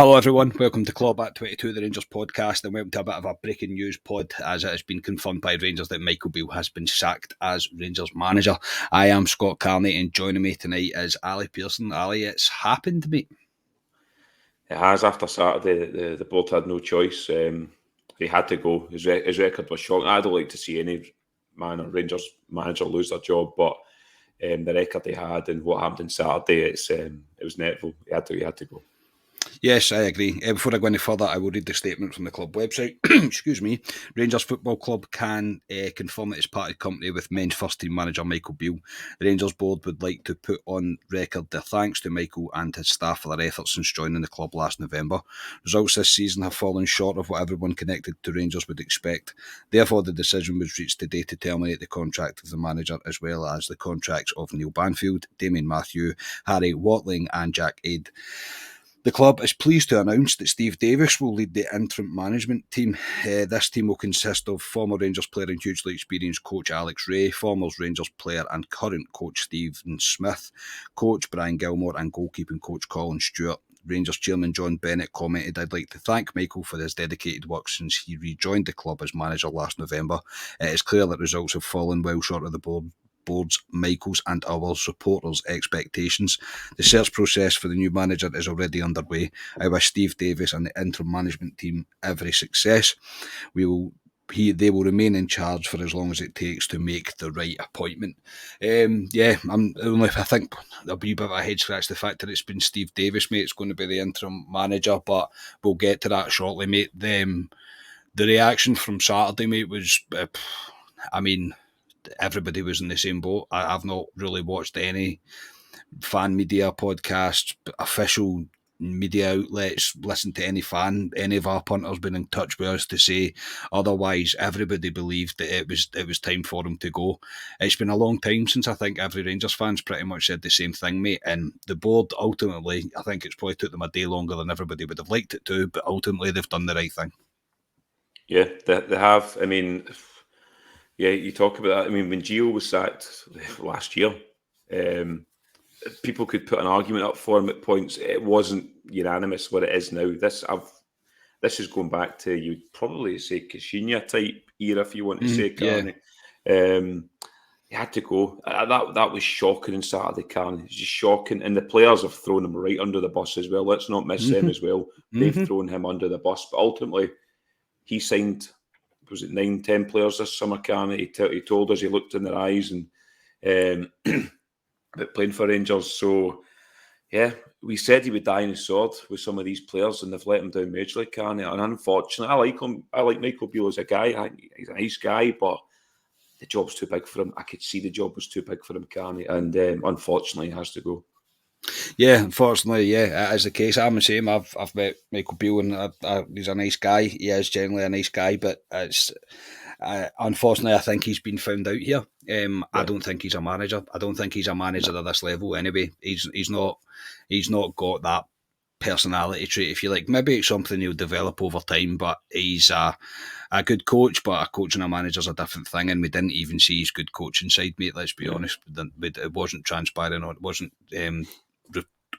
Hello everyone, welcome to Clawback 22, the Rangers podcast, and welcome to a bit of a breaking news pod as it has been confirmed by Rangers that Michael Beale has been sacked as Rangers manager. I am Scott Carney and joining me tonight is Ali Pearson. Ali, it's happened, mate. It has. After Saturday, the board had no choice. He had to go. His record was shocking. I don't like to see any Rangers manager lose their job, but the record he had and what happened on Saturday, it was inevitable. He had to go. Yes, I agree. Before I go any further, I will read the statement from the club website. Excuse me. Rangers Football Club can confirm that it's parted company with men's first team manager Michael Beale. The Rangers board would like to put on record their thanks to Michael and his staff for their efforts since joining the club last November. Results this season have fallen short of what everyone connected to Rangers would expect. Therefore, the decision was reached today to terminate the contract of the manager as well as the contracts of Neil Banfield, Damien Matthew, Harry Watling and Jack Aid. The club is pleased to announce that Steve Davis will lead the interim management team. This team will consist of former Rangers player and hugely experienced coach Alex Rae, former Rangers player and current coach Stephen Smith, coach Brian Gilmore and goalkeeping coach Colin Stewart. Rangers chairman John Bennett commented, "I'd like to thank Michael for his dedicated work since he rejoined the club as manager last November. It is clear that results have fallen well short of the board's, Michael's and our supporters' expectations. The search process for the new manager is already underway. I wish Steve Davis and the interim management team every success. They will remain in charge for as long as it takes to make the right appointment." I think there'll be a bit of a head scratch the fact that it's been Steve Davis, mate. It's going to be the interim manager, but we'll get to that shortly, mate. The reaction from Saturday, mate, was, everybody was in the same boat. I've not really watched any fan media podcasts, official media outlets, listened to any of our punters been in touch with us to say otherwise. Everybody believed that it was time for him to go. It's been a long time since I think every Rangers fan's pretty much said the same thing, mate. And the board ultimately, I think it's probably took them a day longer than everybody would have liked it to, but ultimately they've done the right thing. Yeah, they have. I mean, yeah, you talk about that. I mean, when Gio was sacked last year, people could put an argument up for him at points. It wasn't unanimous what it is now. This is going back to, you'd probably say, Kashinya type era, if you want to say, Carney. Yeah. He had to go. That was shocking on Saturday, Carney. It's just shocking. And the players have thrown him right under the bus as well. Let's not miss them as well. They've thrown him under the bus. But ultimately, he signed, was it 9-10 players this summer, Carney? He told us, he looked in their eyes and about playing for Rangers. So, yeah, we said he would die on his sword with some of these players, and they've let him down majorly, Carney. And unfortunately, I like him. I like Michael Beale as a guy. He's a nice guy, but the job's too big for him. I could see the job was too big for him, Carney, and unfortunately, he has to go. Yeah, unfortunately, yeah, it is the case. I'm the same. I've met Michael Beale, and he's a nice guy. He is generally a nice guy, but it's unfortunately, I think he's been found out here. I don't think he's a manager. I don't think he's a manager at this level. Anyway, he's not got that personality trait, if you like. Maybe it's something he'll develop over time, but he's a good coach, but a coach and a manager's a different thing, and we didn't even see his good coaching side, mate. Let's be honest. It wasn't transpiring, or it wasn't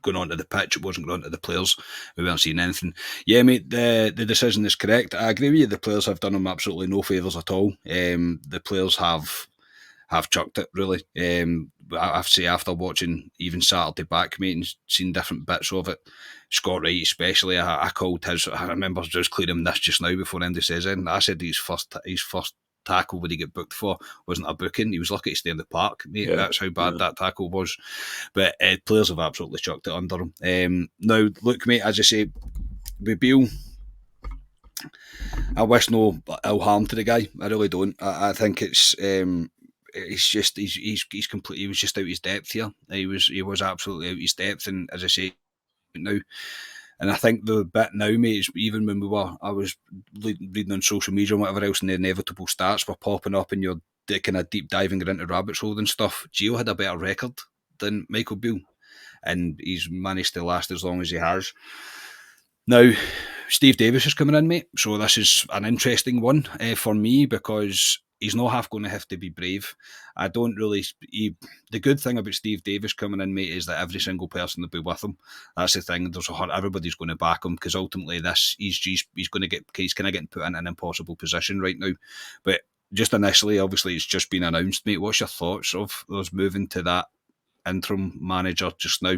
going on to the pitch. It wasn't going on to the players. We weren't seeing anything. Yeah, mate, the decision is correct. I agree with you. The players have done him absolutely no favours at all. The players have chucked it, really. I have to say, after watching even Saturday back, mate, and seen different bits of it, Scott Wright especially, I called his, I remember just clearing this just now before Andy says it, I said his first tackle when he got booked for wasn't a booking. He was lucky to stay in the park, mate. Yeah, that's how bad that tackle was. But players have absolutely chucked it under him. Now, look, mate, as I say, with Beale, I wish no ill harm to the guy. I really don't. I think it's just he's completely. He was just out his depth here. He was absolutely out his depth, and as I say now, and I think the bit now, mate, is even when I was reading on social media and whatever else, and the inevitable stats were popping up, and you're kind of deep diving into rabbit's hole and stuff. Gio had a better record than Michael Beale, and he's managed to last as long as he has. Now, Steve Davis is coming in, mate, so this is an interesting one for me, because he's not half going to have to be brave. I don't really. The good thing about Steve Davis coming in, mate, is that every single person will be with him. That's the thing. Everybody's going to back him because ultimately he's going to he's kind of getting put in an impossible position right now. But just initially, obviously, it's just been announced, mate. What's your thoughts of us moving to that interim manager just now?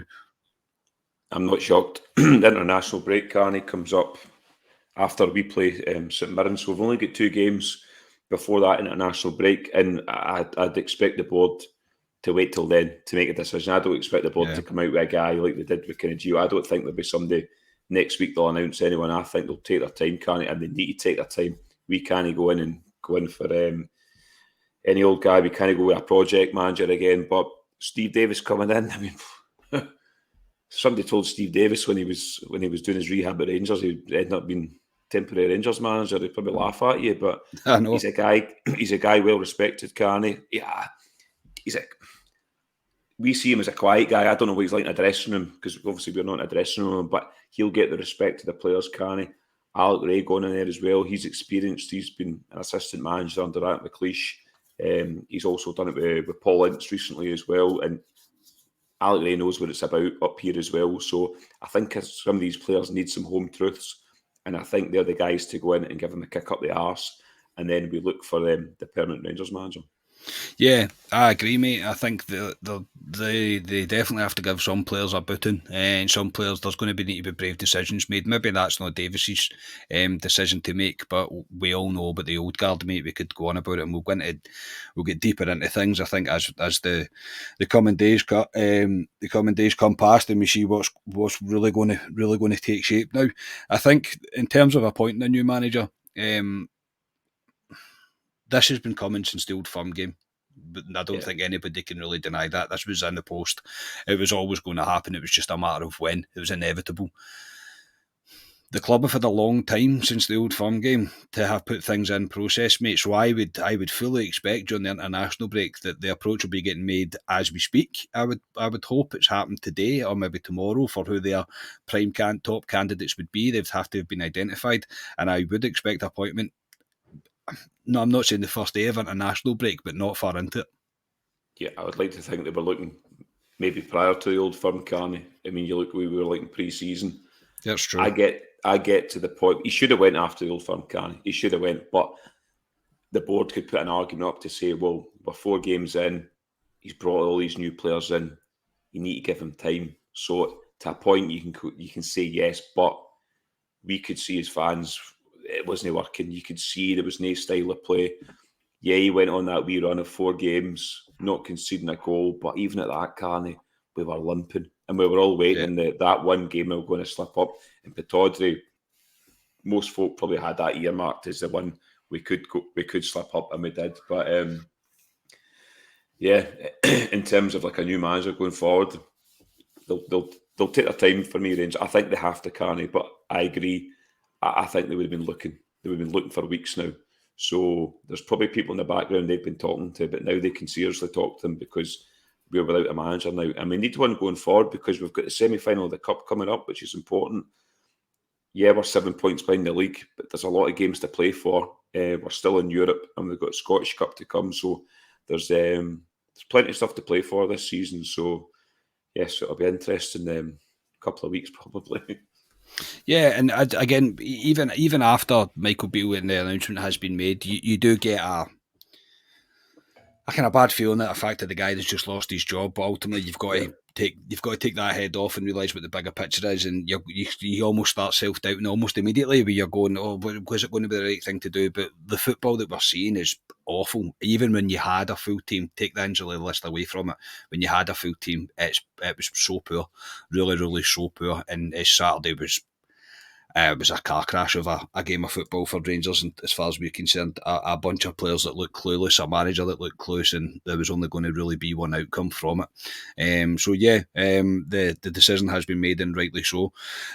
I'm not shocked. The international break, Carney, comes up after we play St Mirren, so we've only got 2 games before that international break, and I'd expect the board to wait till then to make a decision. I don't expect the board to come out with a guy like they did with kind of Gio. I don't think there'll be somebody next week they'll announce anyone. I think they'll take their time, Carney, and they need to take their time. We can't go in for any old guy. We can't go with a project manager again. But Steve Davis coming in, I mean, somebody told Steve Davis when he was doing his rehab at Rangers, he ended up being temporary Rangers manager. He'd probably laugh at you, but I know. He's a guy well respected, Carney. Yeah, we see him as a quiet guy. I don't know what he's like in a dressing room, because obviously we're not in a dressing room, but he'll get the respect of the players, Carney. Alec Ray going in there as well. He's experienced. He's been an assistant manager under Ant McLeish. He's also done it with Paul Ince recently as well, and Alec Ray knows what it's about up here as well. So I think some of these players need some home truths, and I think they're the guys to go in and give them a kick up the arse, and then we look for the permanent Rangers manager. Yeah, I agree, mate. I think they definitely have to give some players a booting, and some players there's going to need to be brave decisions made. Maybe that's not Davis's decision to make, but we all know about the old guard, mate. We could go on about it, and we'll get deeper into things. I think as the coming days come past, and we see what's really going to take shape now. I think in terms of appointing a new manager, this has been coming since the Old Firm game, but I don't think anybody can really deny that. This was in the post. It was always going to happen. It was just a matter of when. It was inevitable. The club have had a long time since the Old Firm game to have put things in process, mate. So I would fully expect during the international break that the approach will be getting made as we speak. I would hope it's happened today or maybe tomorrow for who their prime top candidates would be. They'd have to have been identified, and I would expect appointment. No, I'm not saying the first day of international break, but not far into it. Yeah, I would like to think they were looking maybe prior to the Old Firm, Carney. I mean, we were looking pre-season. That's true. I get to the point. He should have went after the Old Firm, Carney. He should have went, but the board could put an argument up to say, well, we're 4 games in. He's brought all these new players in. You need to give him time. So to a point, you can say yes, but we could see as fans it wasn't working. You could see there was no style of play. Yeah, he went on that wee run of 4 games, not conceding a goal, but even at that, Carney, we were limping, and we were all waiting that one game we were going to slip up. And Pataudry, most folk probably had that earmarked as the one we could slip up, and we did. But yeah, in terms of like a new manager going forward, they'll take their time for me, Rangers. I think they have to, Carney, but I agree. I think they would have been looking. They would have been looking for weeks now. So there's probably people in the background they've been talking to, but now they can seriously talk to them because we're without a manager now. And we need one going forward because we've got the semi-final of the Cup coming up, which is important. Yeah, we're 7 points behind the league, but there's a lot of games to play for. We're still in Europe, and we've got Scottish Cup to come. So there's plenty of stuff to play for this season. So yes, it'll be interesting. Couple of weeks probably. Yeah, and again, even after Michael Beale and the announcement has been made, you do get a kind of bad feeling that the fact that the guy that's just lost his job, but ultimately you've got to take that head off and realise what the bigger picture is, and you almost start self-doubting almost immediately where you're going, oh, was it going to be the right thing to do? But the football that we're seeing is awful. Even when you had a full team, take the injury list away from it, when you had a full team, it was so poor, really, really so poor. And Saturday was a car crash of a game of football for Rangers, and as far as we're concerned, a bunch of players that looked clueless, a manager that looked clueless, and there was only going to really be one outcome from it. So yeah, the decision has been made, and rightly so.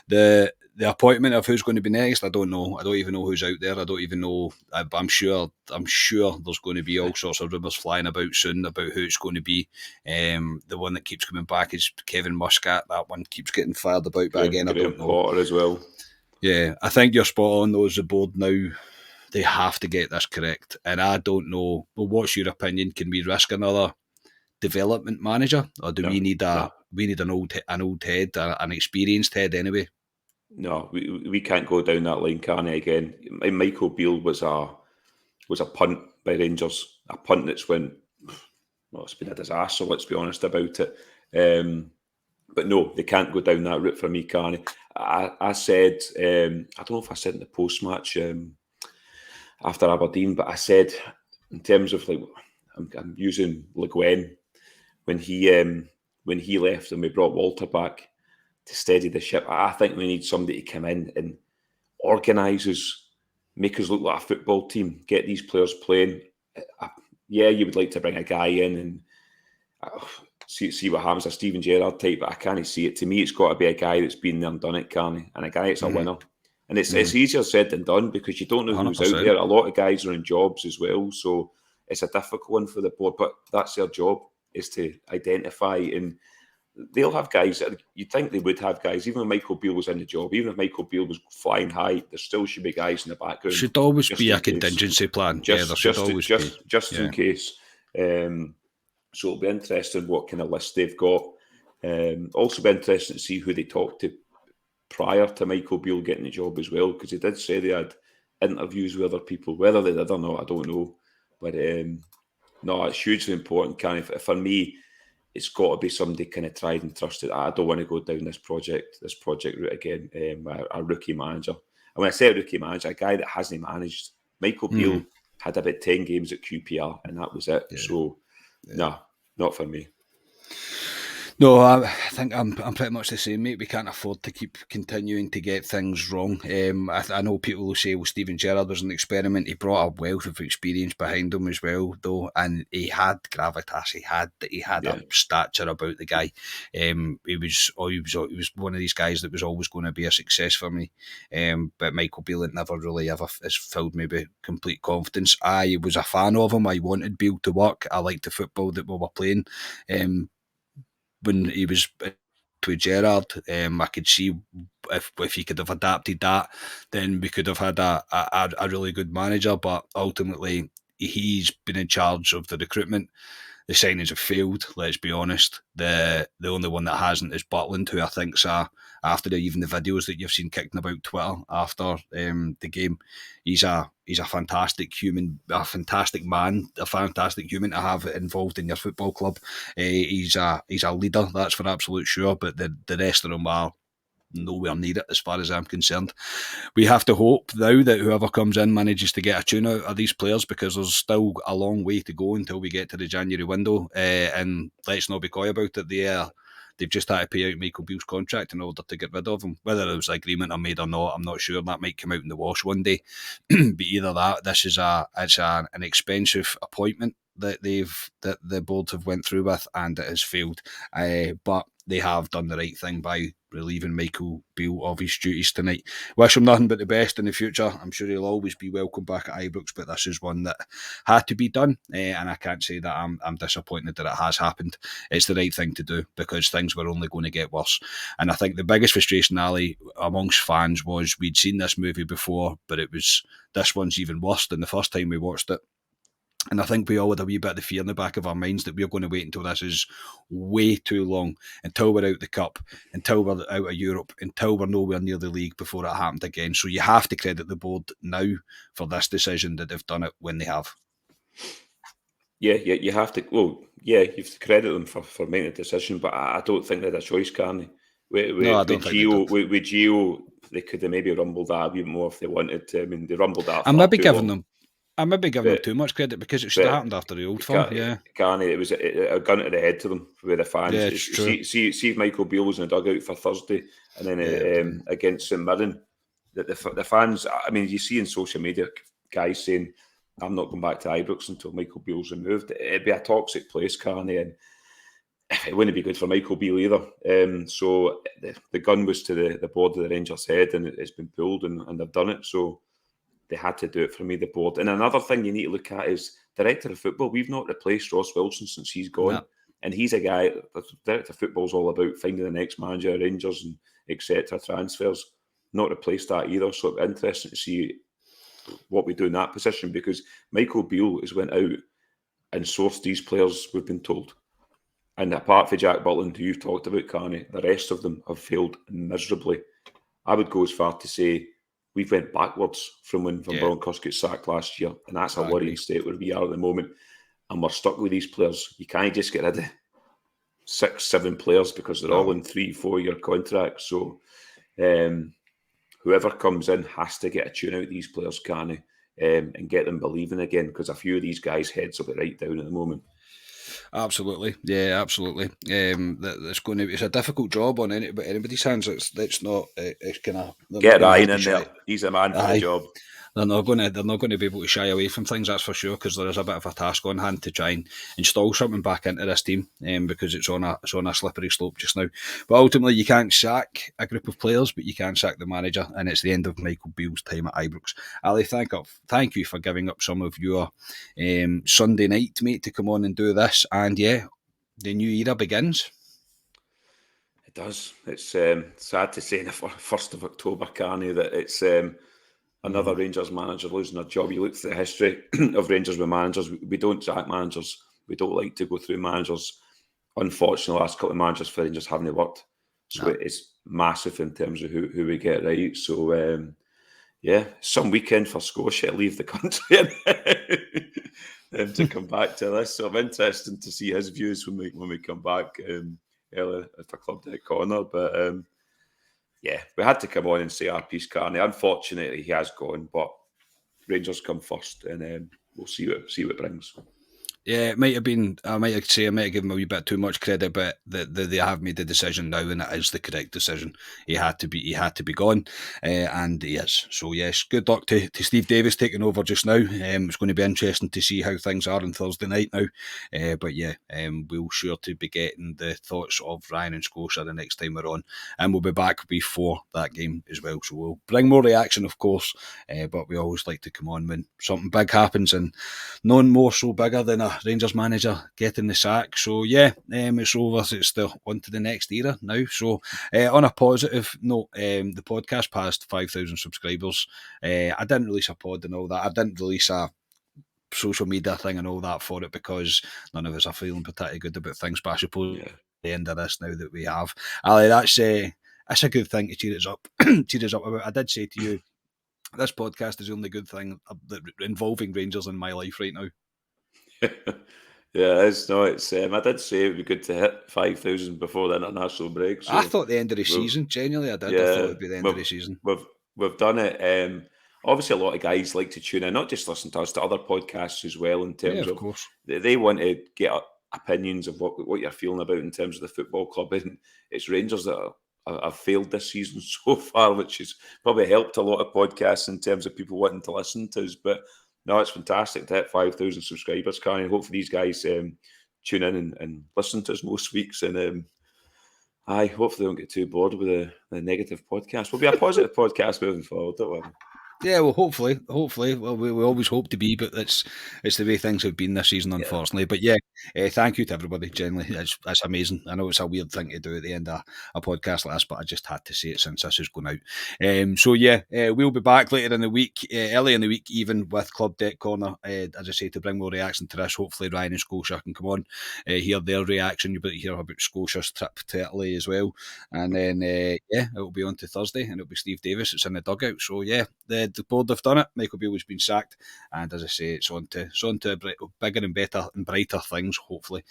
The appointment of who's going to be next, I don't know. I don't even know who's out there. I don't even know. I'm sure there's going to be all sorts of rumours flying about soon about who it's going to be. The one that keeps coming back is Kevin Muscat. That one keeps getting fired about, but again, I don't know. Potter as well. Yeah, I think you're spot on though as the board now. they have to get this correct. And I don't know. Well, what's your opinion? Can we risk another development manager, or do we need an old head, an experienced head anyway? No, we can't go down that line, can we, again? Michael Beale was a punt by Rangers, a punt that's went, well, it's been a disaster, let's be honest about it. But no, they can't go down that route for me, can they? I said, I don't know if I said in the post-match after Aberdeen, but I said, in terms of, like, I'm using Le Guin, when he left and we brought Walter back to steady the ship, I think we need somebody to come in and organise us, make us look like a football team, get these players playing. Yeah, you would like to bring a guy in and see what happens, a Steven Gerrard type, but I can't see it. To me, it's got to be a guy that's been there and done it, can't he? And a guy that's a winner. And it's easier said than done, because you don't know who's 100%. out there. A lot of guys are in jobs as well, so it's a difficult one for the board, but that's their job, is to identify, and they'll have guys that you'd think they would have guys, even if Michael Beale was in the job, even if Michael Beale was flying high, there still should be guys in the background. Should always be a contingency plan. There should always be. Just in case. So it'll be interesting what kind of list they've got. Also be interesting to see who they talked to prior to Michael Beale getting the job as well, because he did say they had interviews with other people. Whether they did or not, I don't know. But no, it's hugely important. For me, it's got to be somebody kind of tried and trusted. I don't want to go down this project route again. A rookie manager. And when I say a rookie manager, a guy that hasn't managed. Michael Beale had about 10 games at QPR, and that was it. Yeah. So, no, not for me. No, I think I'm pretty much the same, mate. We can't afford to keep continuing to get things wrong. I know people will say, well, Steven Gerrard was an experiment. He brought a wealth of experience behind him as well, though, and he had gravitas. He had a stature about the guy. He was one of these guys that was always going to be a success for me. But Michael Beale never really ever has filled me with complete confidence. I was a fan of him. I wanted Beale to work. I liked the football that we were playing. When he was with Gerrard, I could see if he could have adapted that, then we could have had a really good manager. But ultimately, he's been in charge of the recruitment. The signings have failed, let's be honest. The only one that hasn't is Butland, who I think's after even the videos that you've seen kicking about Twitter after the game, he's a fantastic human, a fantastic man, a fantastic human to have involved in your football club. He's a leader, that's for absolute sure. But the rest of them are nowhere near it as far as I'm concerned. We have to hope now that whoever comes in manages to get a tune out of these players, because there's still a long way to go until we get to the January window. And let's not be coy about it. They've just had to pay out Michael Beale's contract in order to get rid of him. Whether there was an agreement or made or not, I'm not sure. That might come out in the wash one day. But either that, this is an expensive appointment that the board have went through with, and it has failed. But they have done the right thing by relieving Michael Beale of his duties tonight. Wish him nothing but the best in the future. I'm sure he'll always be welcome back at Ibrox, but this is one that had to be done, and I can't say that I'm disappointed that it has happened. It's the right thing to do, because things were only going to get worse. And I think the biggest frustration, Ali, amongst fans was we'd seen this movie before, but this one's even worse than the first time we watched it. And I think we all had a wee bit of the fear in the back of our minds that we're going to wait until this is way too long, until we're out the Cup, until we're out of Europe, until we're nowhere near the league before it happened again. So you have to credit the board now for this decision, that they've done it when they have. Yeah, you have to. Well, yeah, you have to credit them for making a decision, but I don't think they had a choice, can they? No, I don't think they did. With Gio, they could have maybe rumbled that a bit more if they wanted to. I mean, they rumbled that. I'm maybe giving them too much credit, because it should have happened after the Old Firm. Yeah, it was a gun to the head to them with the fans. Yeah, it's true. See if Michael Beale was in the dugout for Thursday, and then against St Mirren, the fans. I mean, you see in social media guys saying, "I'm not going back to Ibrox until Michael Beale's removed." It'd be a toxic place, Carney, and it wouldn't be good for Michael Beale either. So the gun was to the board of the Rangers' head, and it's been pulled, and they've done it. So they had to do it for me, the board. And another thing you need to look at is director of football. We've not replaced Ross Wilson since he's gone. No. And he's a guy, director of football's all about finding the next manager, Rangers and etc., transfers. Not replaced that either. So it'll be interesting to see what we do in that position, because Michael Beale has went out and sourced these players, we've been told. And apart from Jack Butland, who you've talked about, Carney, the rest of them have failed miserably. I would go as far to say we've went backwards from when Van Bronckhorst got sacked last year, and that's a worrying state where we are at the moment. And we're stuck with these players. You can't just get rid of 6, 7 players because they're all in 3-4 year contracts. So whoever comes in has to get a tune out of these players, Carney, and get them believing again, because a few of these guys' heads will be right down at the moment. Absolutely, yeah, absolutely. It's a difficult job on anybody's hands. It's not. It's kind of get Ryan in there. He's a man for the job. They're not going to be able to shy away from things, that's for sure, because there is a bit of a task on hand to try and install something back into this team, because it's on a slippery slope just now. But ultimately, you can't sack a group of players, but you can sack the manager, and it's the end of Michael Beale's time at Ibrox. Ali, thank you for giving up some of your Sunday night, mate, to come on and do this. And yeah, the new era begins. It does. It's sad to say, the 1st of October, Carney, that it's another Rangers manager losing their job. You look through the history of Rangers with managers. We don't sack managers. We don't like to go through managers. Unfortunately, the last couple of managers for Rangers haven't worked. So it's massive in terms of who we get right. So, some weekend for Scotia to leave the country and to come back to this. So I'm interested to see his views when we come back early at the Club Deck Corner. But we had to come on and say our piece, Carney. Unfortunately, he has gone, but Rangers come first, and we'll see what it brings. Yeah, it might have been. I might have given him a wee bit too much credit, but they have made the decision now, and it is the correct decision. He had to be gone, and he is. So yes, good luck to Steve Davis taking over just now. It's going to be interesting to see how things are on Thursday night now. But we'll sure to be getting the thoughts of Ryan and Scotia the next time we're on, and we'll be back before that game as well. So we'll bring more reaction, of course, but we always like to come on when something big happens, and none more so bigger than a Rangers manager getting the sack. So it's over. It's on to the next era now. So on a positive note, the podcast passed 5,000 subscribers. I didn't release a pod and all that. I didn't release a social media thing and all that for it because none of us are feeling particularly good about things. But I suppose the end of this now that we have, Ali, that's a good thing to cheer us up. Cheer us up about. I did say to you, this podcast is the only good thing involving Rangers in my life right now. Yeah, it's no. It's I did say it would be good to hit 5,000 before the international break. So I thought the end of the season. Genuinely, I did. I thought it'd be the end of the season. We've done it. Obviously, a lot of guys like to tune in, not just listen to us, to other podcasts as well. In terms of course, they want to get opinions of what you're feeling about in terms of the football club. And it's Rangers that have failed this season so far, which has probably helped a lot of podcasts in terms of people wanting to listen to us. But no, it's fantastic to hit 5,000 subscribers, Carney. Hopefully these guys tune in and listen to us most weeks. And hopefully they don't get too bored with the negative podcast. We'll be a positive podcast moving forward, don't we? Yeah, well, hopefully. Well, we always hope to be, but it's the way things have been this season, unfortunately. But thank you to everybody. Generally, it's amazing. I know it's a weird thing to do at the end of a podcast like this, but I just had to say it since this is going out. We'll be back later in the week, early in the week, even with Club Deck Corner. As I say, to bring more reaction to this. Hopefully, Ryan and Scotia can come on, hear their reaction. You'll be able to hear about Scotia's trip to Italy as well, and then it'll be on to Thursday, and it'll be Steve Davis. It's in the dugout. So the board have done it. Michael Beale has been sacked, and as I say, it's on to bigger and better and brighter things. Hopefully,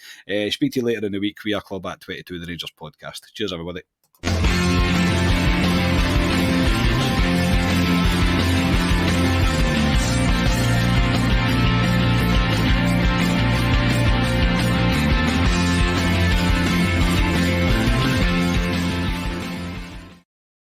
speak to you later in the week. We are Club at 22, the Rangers podcast. Cheers, everybody.